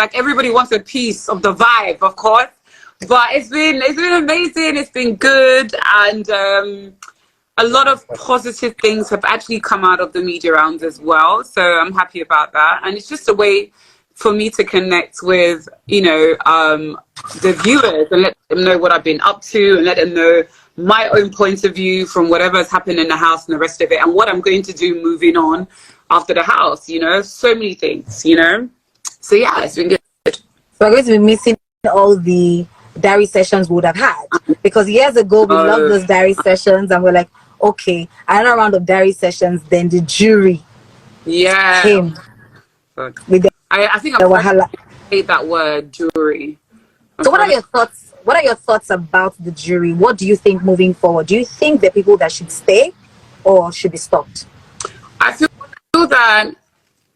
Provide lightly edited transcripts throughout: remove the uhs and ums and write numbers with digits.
like everybody wants a piece of the vibe, of course. But it's been amazing. It's been good, and a lot of positive things have actually come out of the media rounds as well. So I'm happy about that, and it's just a way for me to connect with, you know, the viewers and let them know what I've been up to, and let them know my own point of view from whatever's happened in the house and the rest of it, and what I'm going to do moving on after the house, you know, so many things, you know. So yeah, it's been good. So we're going to be missing all the diary sessions we would have had, because years ago we loved those diary sessions, and we're like, okay, another round of diary sessions. Then the jury came with the I think I hate that word, jury. So what are your thoughts? What are your thoughts about the jury? What do you think moving forward? Do you think the people that should stay or should be stopped? I feel that,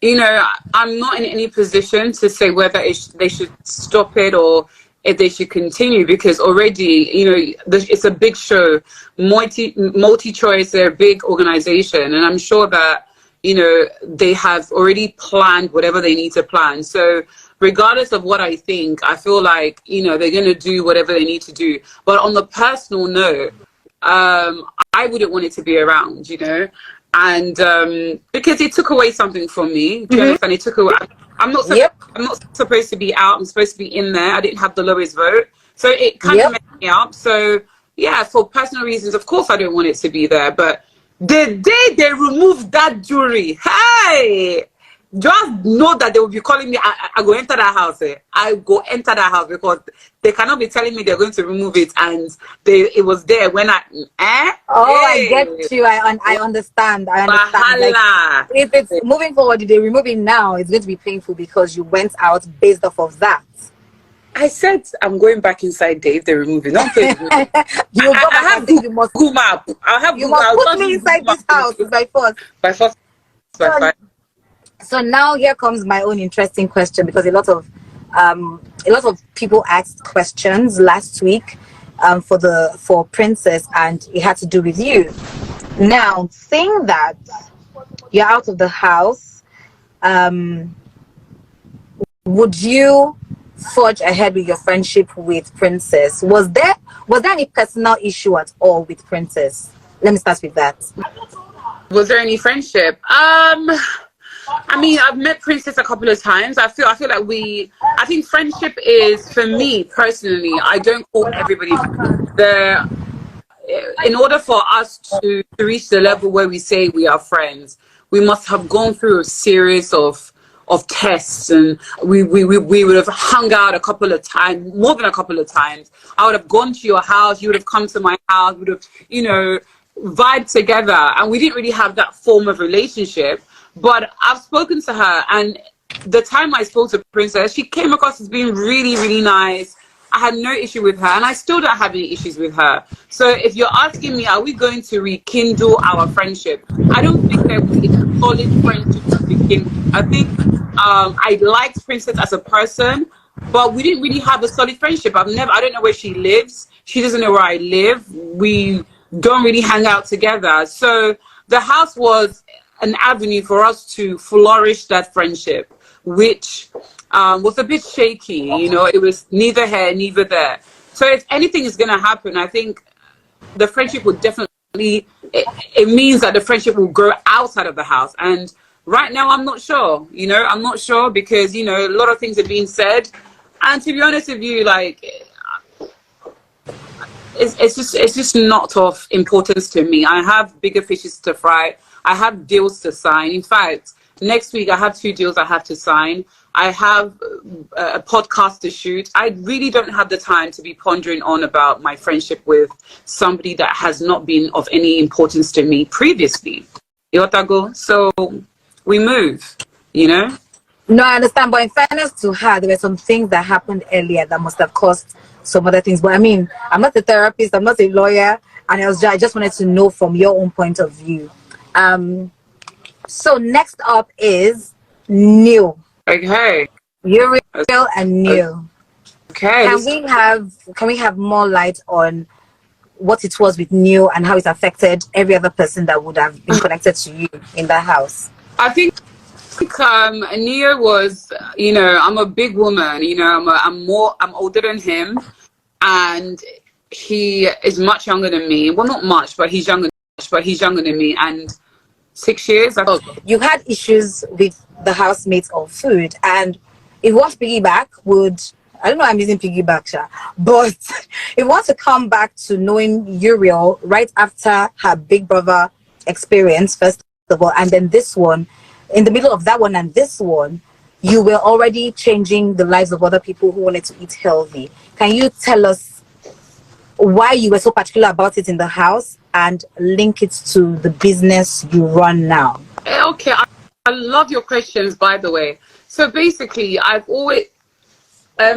you know, I'm not in any position to say whether they should stop it or if they should continue, because already, you know, it's a big show, multi-choice, they're a big organization, and I'm sure that, you know, they have already planned whatever they need to plan. So regardless of what I think, I feel like, you know, they're going to do whatever they need to do. But on the personal note, I wouldn't want it to be around, you know, and because it took away something from me. Do you understand? It took away. I'm not supposed to be out. I'm supposed to be in there. I didn't have the lowest vote, so it kind of messed me up. So yeah, for personal reasons, of course, I don't want it to be there. But the day they removed that jury, hey, just know that they will be calling me. I go enter that house. I go enter that house, because they cannot be telling me they're going to remove it, and it was there when I. I get you. I understand. I understand. Like, if it's moving forward, if they remove it now, it's going to be painful because you went out based off of that. I said I'm going back inside there if they remove it. Don't pay me. You must Google map. I'll have you must put me inside this house by force. By force. So now here comes my own interesting question, because a lot of people asked questions last week for Princess, and it had to do with you. Now, seeing that you're out of the house, would you forge ahead with your friendship with Princess? Was there any personal issue at all with Princess? Let me start with that. Was there any friendship? I mean, I've met Princess a couple of times. I feel like I think friendship is, for me personally, I don't call everybody in order for us to reach the level where we say we are friends, we must have gone through a series of tests, and we would have hung out a couple of times, more than a couple of times. I would have gone to your house, you would have come to my house, we would have, you know, vibed together, and we didn't really have that form of relationship. But I've spoken to her, and the time I spoke to Princess, she came across as being really, really nice. I had no issue with her, and I still don't have any issues with her. So if you're asking me, are we going to rekindle our friendship? I don't think that it's a solid friendship to begin with. I think I liked Princess as a person, but we didn't really have a solid friendship. I don't know where she lives. She doesn't know where I live. We don't really hang out together. So the house was an avenue for us to flourish that friendship, which was a bit shaky, you know. It was neither here, neither there. So if anything is going to happen, I think the friendship would definitely, it means that the friendship will grow outside of the house. And right now, I'm not sure, you know, I'm not sure, because, you know, a lot of things are being said. And to be honest with you, like, it's just not of importance to me. I have bigger fishes to fry. I have deals to sign. In fact, next week I have 2 deals I have to sign. I have a podcast to shoot. I really don't have the time to be pondering on about my friendship with somebody that has not been of any importance to me previously. Yotago. So we move, you know? No, I understand. But in fairness to her, there were some things that happened earlier that must have caused some other things. But I mean, I'm not a therapist, I'm not a lawyer, and I just wanted to know from your own point of view. So next up is Neil. Okay. Uriel and Neil. Okay. Can we have more light on what it was with Neil and how it affected every other person that would have been connected to you in that house? I think Neo was, you know, I'm a big woman, you know, I'm older than him, and he is much younger than me. Well, not much, but he's younger than me, and 6 years. You had issues with the housemates of food, and if one piggyback would, I don't know, I'm using piggyback, Sha, but if you want to come back to knowing Uriel right after her big brother experience, first of all, and then this one, in the middle of that one and this one, you were already changing the lives of other people who wanted to eat healthy. Can you tell us why you were so particular about it in the house and link it to the business you run now? Okay, I love your questions, by the way. So basically, I've always, I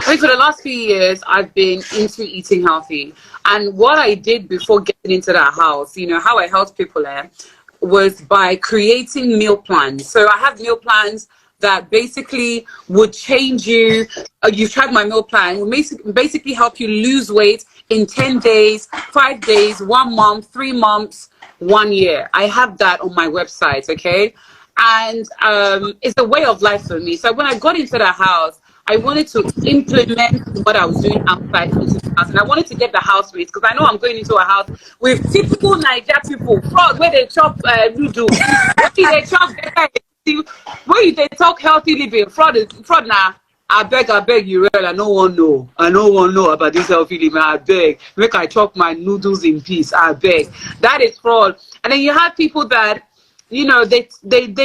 think for the last few years, I've been into eating healthy. And what I did before getting into that house, you know, how I helped people there was by creating meal plans. So I have meal plans that basically would change you. You've tried my meal plan, will basically help you lose weight in 10 days, 5 days, 1 month, 3 months, 1 year. I have that on my website, okay? And it's a way of life for me. So when I got into the house, I wanted to implement what I was doing outside into the house. And I wanted to get the housemates, because I know I'm going into a house with typical Niger people, fraud, where they chop noodle, where they chop, where they talk healthy living. Fraud now. I beg you, Uriel, I don't want to know about this healthy living. I beg, make I chop my noodles in peace. I beg. That is fraud. And then you have people that, you know, they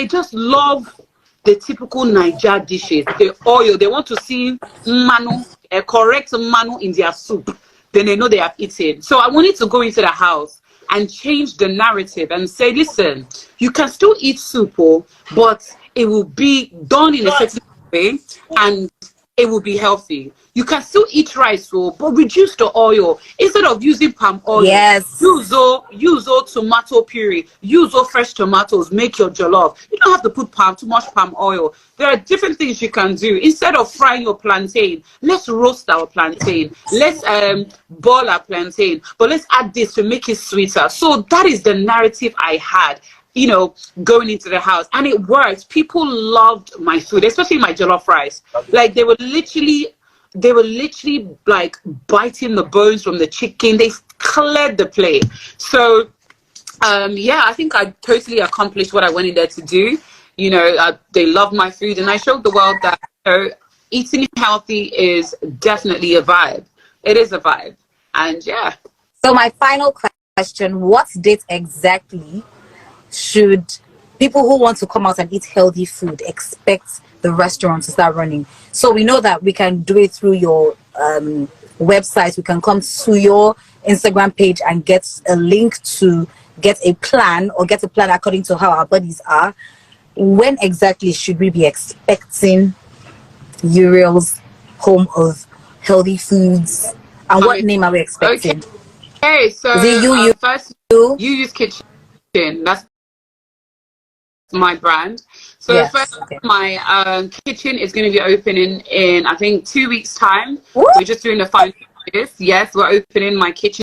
just love the typical Niger dishes, the oil. They want to see manu, a correct manu in their soup. Then they know they have eaten. So I wanted to go into the house and change the narrative and say, listen, you can still eat soup, but it will be done in a certain way and it will be healthy. You can still eat rice, but reduce the oil. Instead of using palm oil, yes, use tomato puree, use fresh tomatoes, make your jollof. You don't have to put too much palm oil. There are different things you can do. Instead of frying your plantain, let's roast our plantain. Let's boil our plantain, but let's add this to make it sweeter. So that is the narrative I had, you know, going into the house, and it worked. People loved my food, especially my jollof rice. Like they were literally like biting the bones from the chicken. They cleared the plate. So yeah, I think I totally accomplished what I went in there to do. You know, they loved my food, and I showed the world that, you know, eating healthy is definitely a vibe. It is a vibe. And yeah. So my final question, what date exactly should people who want to come out and eat healthy food expect the restaurant to start running? So we know that we can do it through your website. We can come to your Instagram page and get a link to get a plan, or get a plan according to how our bodies are. When exactly should we be expecting Uriel's home of healthy foods, and what name are we expecting? Okay, so is it first, Use Kitchen. That's my brand. So yes, first, okay. My kitchen is going to be opening in, I think, 2 weeks time. Woo! We're just doing the final. Yes, we're opening my kitchen